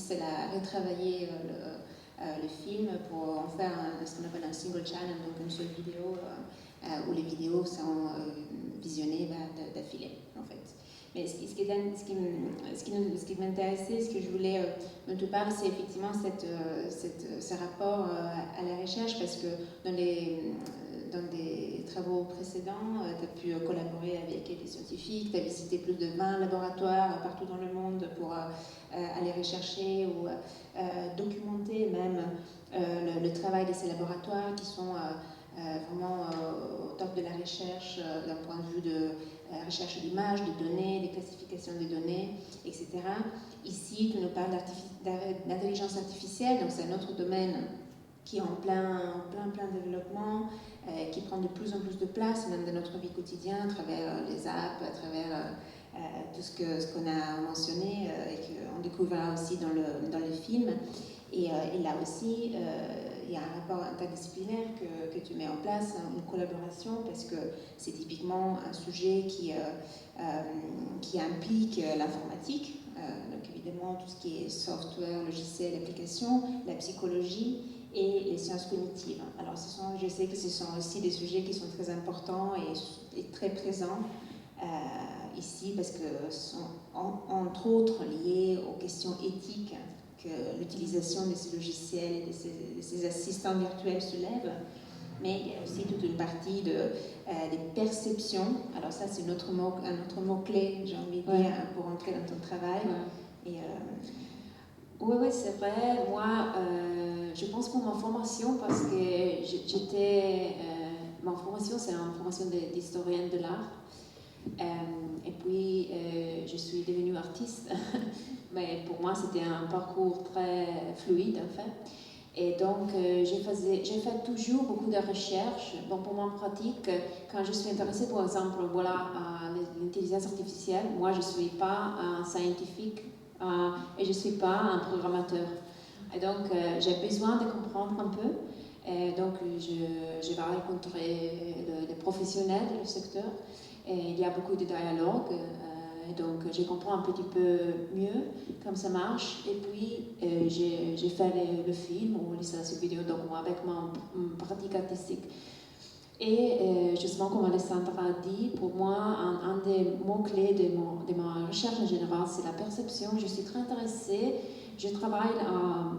c'est à retravailler le film pour en faire ce qu'on appelle un single channel, donc une seule vidéo où les vidéos sont visionnées d'affilée, en fait. Mais ce qui m'intéressait, ce que je voulais dont te parler, c'est effectivement ce rapport à la recherche, parce que dans des travaux précédents, tu as pu collaborer avec des scientifiques, tu as visité plus de 20 laboratoires partout dans le monde pour aller rechercher ou documenter même le travail de ces laboratoires qui sont vraiment au top de la recherche d'un point de vue de recherche d'images, de données, des classifications des données, etc. Ici, tu nous parles d'intelligence artificielle, donc c'est un autre domaine qui est en plein développement, qui prend de plus en plus de place, même dans notre vie quotidienne, à travers les apps, à travers tout ce qu'on a mentionné et qu'on découvrira aussi dans le film. Et là aussi, il y a un rapport interdisciplinaire que tu mets en place, une collaboration, parce que c'est typiquement un sujet qui implique l'informatique, donc évidemment tout ce qui est software, logiciel, application, la psychologie et les sciences cognitives. Alors je sais que ce sont aussi des sujets qui sont très importants et très présents ici, parce que sont entre autres liés aux questions éthiques que l'utilisation de ces logiciels et de ces assistants virtuels soulève, mais il y a aussi toute une partie des perceptions. Alors ça, c'est un autre mot-clé, j'ai envie de dire, pour entrer dans ton travail. Et, oui, c'est vrai. Moi, je pense pour ma formation, parce que ma formation, c'est une formation d'historienne de l'art. Et puis, je suis devenue artiste. Mais pour moi, c'était un parcours très fluide, en fait. Et donc, j'ai fait toujours beaucoup de recherches. Donc, pour ma pratique, quand je suis intéressée, par exemple, à l'intelligence artificielle, moi, je ne suis pas un scientifique et je ne suis pas un programmateur. Et donc, j'ai besoin de comprendre un peu. Et donc, je vais rencontrer des professionnels du secteur. Et il y a beaucoup de dialogues. Donc, je comprends un petit peu mieux comment ça marche. Et puis, j'ai fait le film ou l'installation vidéo donc, avec ma pratique artistique. Et justement, comme Alessandra a dit, pour moi, un des mots-clés de ma recherche en général, c'est la perception. Je suis très intéressée. Je travaille à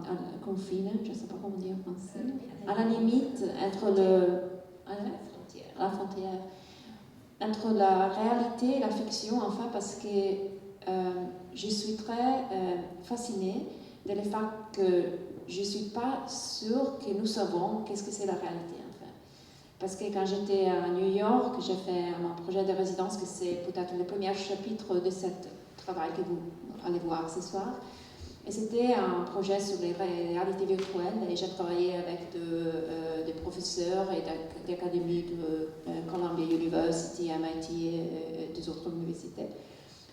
confine, je ne sais pas comment dire en français, à la limite entre la frontière. Entre la réalité et la fiction, enfin, parce que je suis très fascinée de le fait que je ne suis pas sûre que nous savons qu'est-ce que c'est la réalité, en fait. Parce que quand j'étais à New York, j'ai fait mon projet de résidence, que c'est peut-être le premier chapitre de ce travail que vous allez voir ce soir. Et c'était un projet sur les réalités virtuelles, et j'ai travaillé avec des professeurs et d'académies de Columbia University, MIT et des autres universités.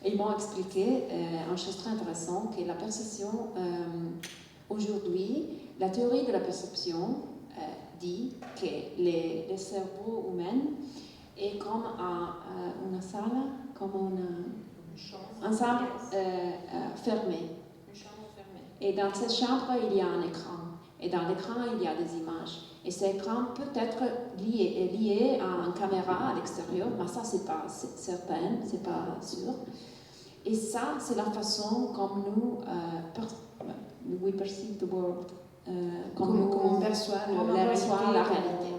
Et ils m'ont expliqué une chose très intéressante, que la perception, aujourd'hui, la théorie de la perception dit que le cerveau humain est comme une salle, comme une salle fermée. Et dans cette chambre, il y a un écran. Et dans l'écran, il y a des images. Et cet écran peut être lié à une caméra à l'extérieur, mais ça, c'est pas certain, c'est pas sûr. Et ça, c'est la façon comme nous we perceive the world. Comment on perçoit la réalité.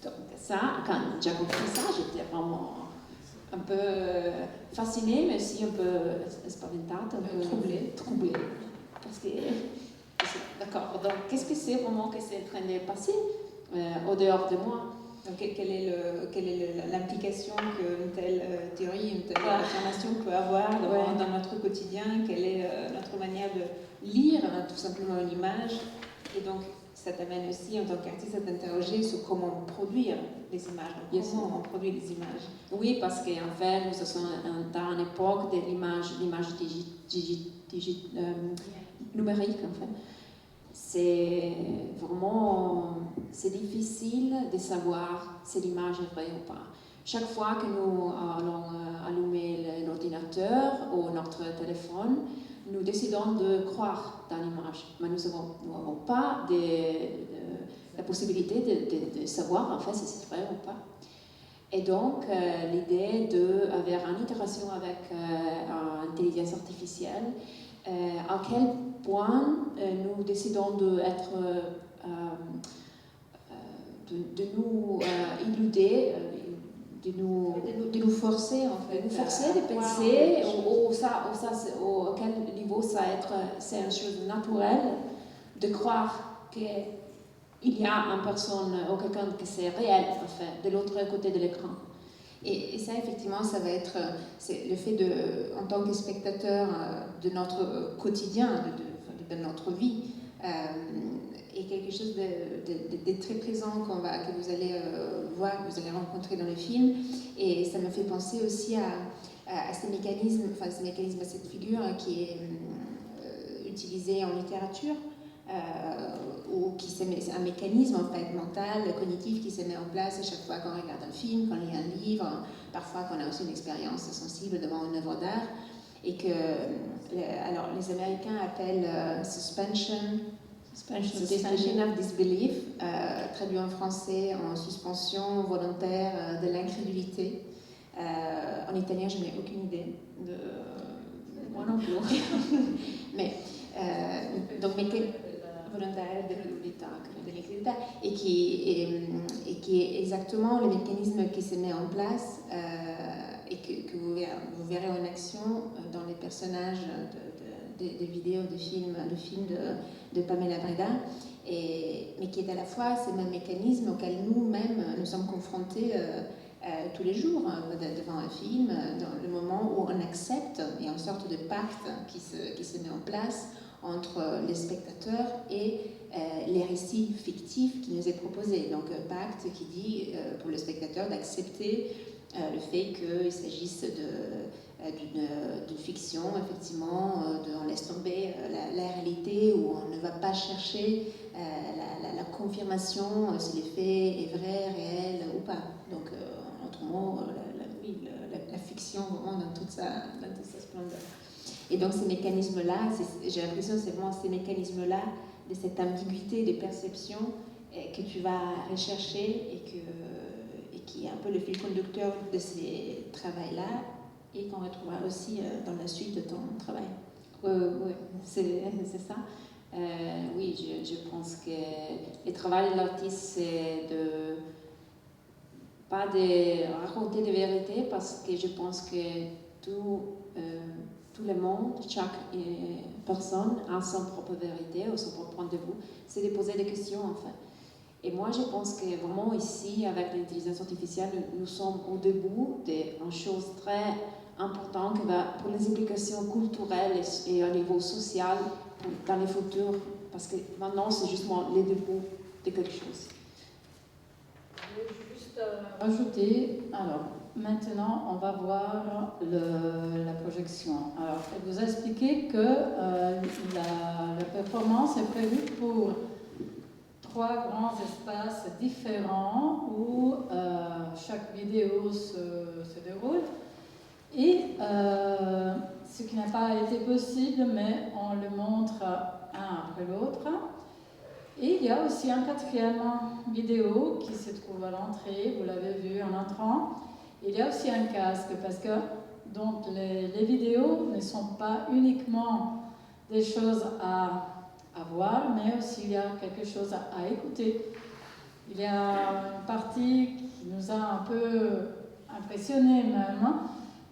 Donc ça, quand j'ai compris ça, j'étais vraiment un peu fascinée, mais aussi un peu spaventata, un peu troublée. Parce que, d'accord, donc qu'est-ce que c'est vraiment que c'est en train de passer au dehors de moi? Donc, quelle est l'implication qu'une telle théorie, une telle affirmation peut avoir dans notre quotidien? Quelle est notre manière de lire tout simplement une image? Et donc, ça t'amène aussi, en tant qu'artiste, à t'interroger sur comment produire les images. Donc, comment on produit les images? Oui, parce qu'en fait, nous sommes dans une époque de l'image numérique, en fait. C'est vraiment difficile de savoir si l'image est vraie ou pas. Chaque fois que nous allons allumer l'ordinateur ou notre téléphone, nous décidons de croire dans l'image, mais nous n'avons pas la possibilité de savoir en fait si c'est vrai ou pas. Et donc, l'idée d'avoir une interaction avec l'intelligence artificielle, à quel point nous décidons de nous illuder, de nous forcer en fait, de penser au quel niveau c'est une chose naturelle de croire qu'il y a une personne ou quelqu'un que c'est réel en fait, de l'autre côté de l'écran. Et ça, effectivement, ça va être c'est le fait en tant que spectateur de notre quotidien, de notre vie, est quelque chose de très présent que vous allez voir, que vous allez rencontrer dans le film. Et ça me fait penser aussi à ces mécanismes, à cette figure qui est utilisée en littérature, ou c'est un mécanisme en fait mental, cognitif qui se met en place à chaque fois qu'on regarde un film, qu'on lit un livre, parfois qu'on a aussi une expérience sensible devant une œuvre d'art, et que alors les Américains appellent suspension of disbelief, traduit en français en suspension volontaire de l'incrédulité. En italien, je n'ai aucune idée de. Moi non plus. Mais donc volontaire de l'incrédulité, et qui est exactement le mécanisme qui se met en place et que vous verrez en action dans les personnages de vidéos, de films de Pamela Breda, mais qui est à la fois ce même mécanisme auquel nous-mêmes nous sommes confrontés tous les jours devant un film, dans le moment où on accepte, il y a une sorte de pacte qui se met en place entre les spectateurs et les récits fictifs qui nous est proposé. Donc pacte qui dit pour le spectateur d'accepter le fait qu'il s'agisse d'une fiction, effectivement, on laisse tomber la réalité, où on ne va pas chercher la confirmation si l'effet est vrai, réel ou pas. Donc, en d'autres mots, la fiction vraiment dans toute sa splendeur. Et donc ces mécanismes-là, j'ai l'impression que c'est vraiment ces mécanismes-là, de cette ambiguïté de perception que tu vas rechercher et qui est un peu le fil conducteur de ces travails-là, et qu'on retrouvera aussi dans la suite de ton travail. Oui, c'est ça. Oui, je pense que le travail de l'artiste, c'est pas de raconter des vérités, parce que je pense que tout le monde, chaque personne a son propre vérité ou son propre point de vue. C'est de poser des questions en fait. Et moi, je pense que vraiment ici, avec l'intelligence artificielle, nous sommes au début d'une chose très importante pour les implications culturelles et au niveau social dans le futur, parce que maintenant, c'est justement le début de quelque chose. Je vais juste rajouter, alors maintenant on va voir la projection. Alors, je vous ai expliqué que la performance est prévue pour 3 grands espaces différents où chaque vidéo se déroule. Et ce qui n'a pas été possible, mais on le montre un après l'autre. Et il y a aussi un 4e vidéo qui se trouve à l'entrée, vous l'avez vu en entrant. Il y a aussi un casque, parce que donc, les vidéos ne sont pas uniquement des choses à voir, mais aussi il y a quelque chose à écouter. Il y a une partie qui nous a un peu impressionnés même,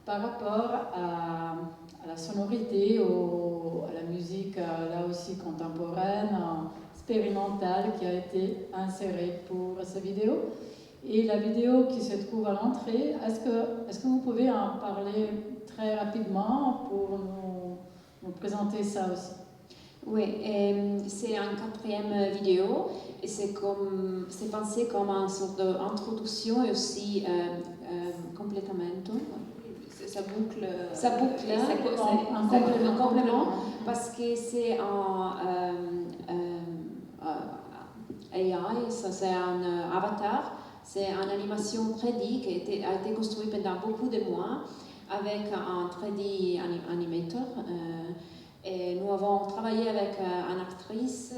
par rapport à la sonorité, à la musique là aussi contemporaine, expérimentale, qui a été insérée pour cette vidéo. Et la vidéo qui se trouve à l'entrée, est-ce que vous pouvez en parler très rapidement pour nous présenter ça aussi? Oui, c'est une 4e vidéo, et c'est pensé comme une sorte d'introduction et aussi complément. Ça boucle. Un complément, parce que c'est en AI, ça c'est un avatar, c'est une animation 3D qui a été construite pendant beaucoup de mois avec un 3D animator. Et nous avons travaillé avec une actrice,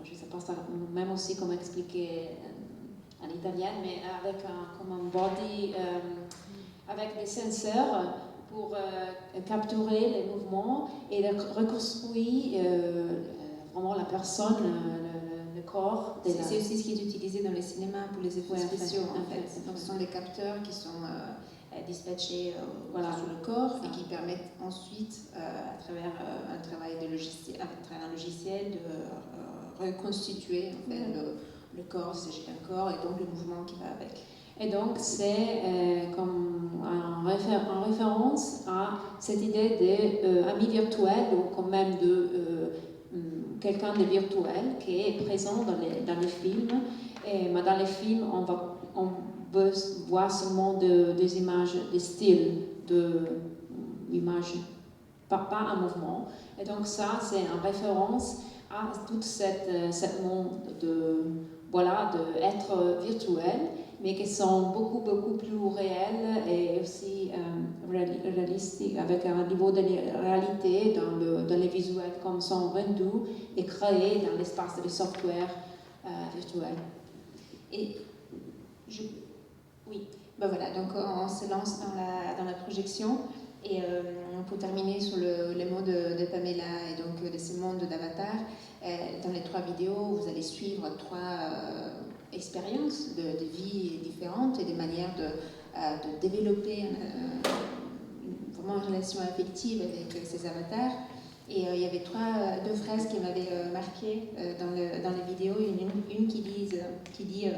je ne sais pas ça, même aussi comment expliquer en italien, mais avec comme un body, avec des senseurs pour capturer les mouvements et de reconstruire vraiment la personne, le corps. C'est aussi ce qui est utilisé dans les cinémas pour les effets spéciaux en fait. Donc ce sont des capteurs qui sont dispatchés sur le corps et qui permettent ensuite, à travers un travail de logiciel, à travers un logiciel, de reconstituer en fait, le corps, s'il s'agit d'un corps, et donc le mouvement qui va avec. Et donc c'est comme en référence à cette idée d'ami virtuel ou quand même de quelqu'un de virtuel qui est présent dans les films. Mais dans les films, on peut voir seulement des images, des styles d'images, pas un mouvement. Et donc ça, c'est en référence à tout ce monde d'être virtuel, mais qui sont beaucoup plus réels et aussi réalistiques, avec un niveau de réalité dans les visuels comme sont rendus et créés dans l'espace de software virtuel. Et oui, ben voilà, donc on se lance dans la projection. Et pour terminer sur les mots de Pamela et donc de ces mondes d'avatar, dans les 3 vidéos, vous allez suivre 3 expériences de vie différentes et des manières de développer vraiment une relation affective avec ces avatars. Et il y avait 2 phrases qui m'avaient marqué dans les vidéos. Une qui dit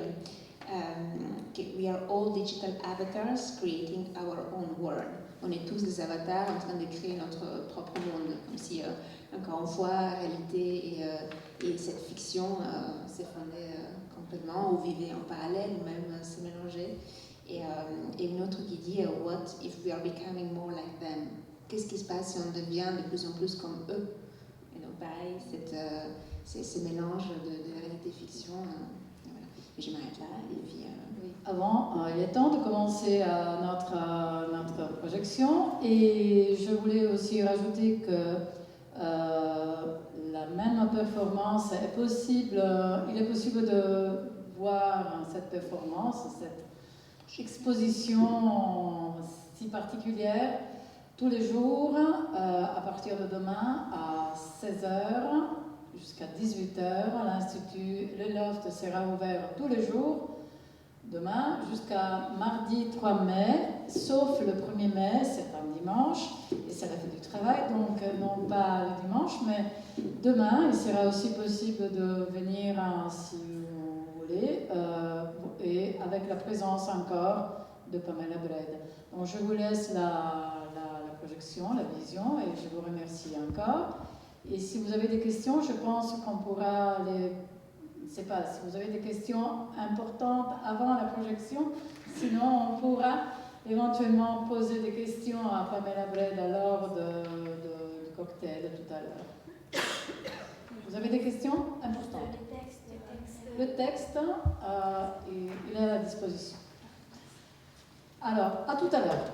We are all digital avatars creating our own world. On est tous des avatars en train de créer notre propre monde, comme si, encore une fois, réalité et cette fiction s'effondraient complètement, ou vivaient en parallèle, ou même se mélangeaient. Et une autre qui dit What if we are becoming more like them? Qu'est-ce qui se passe si on devient de plus en plus comme eux? Et donc, pareil, ces mélanges de réalité-fiction. Voilà. Je m'arrête là, et puis... Avant, il est temps de commencer notre projection, et je voulais aussi rajouter que la même performance est possible. Il est possible de voir cette performance, cette exposition si particulière tous les jours à partir de demain à 16h jusqu'à 18h. L'Institut Le Loft sera ouvert tous les jours. Demain jusqu'à mardi 3 mai, sauf le 1er mai, c'est un dimanche, et c'est la fête du travail, donc non pas le dimanche, mais demain, il sera aussi possible de venir si vous voulez, et avec la présence encore de Pamela Bred. Donc je vous laisse la projection, la vision, et je vous remercie encore. Et si vous avez des questions, je pense qu'on pourra les... Je ne sais pas si vous avez des questions importantes avant la projection, sinon on pourra éventuellement poser des questions à Pamela Bred à l'heure du cocktail tout à l'heure. Vous avez des questions importantes? Le texte, il est à la disposition. Alors, à tout à l'heure.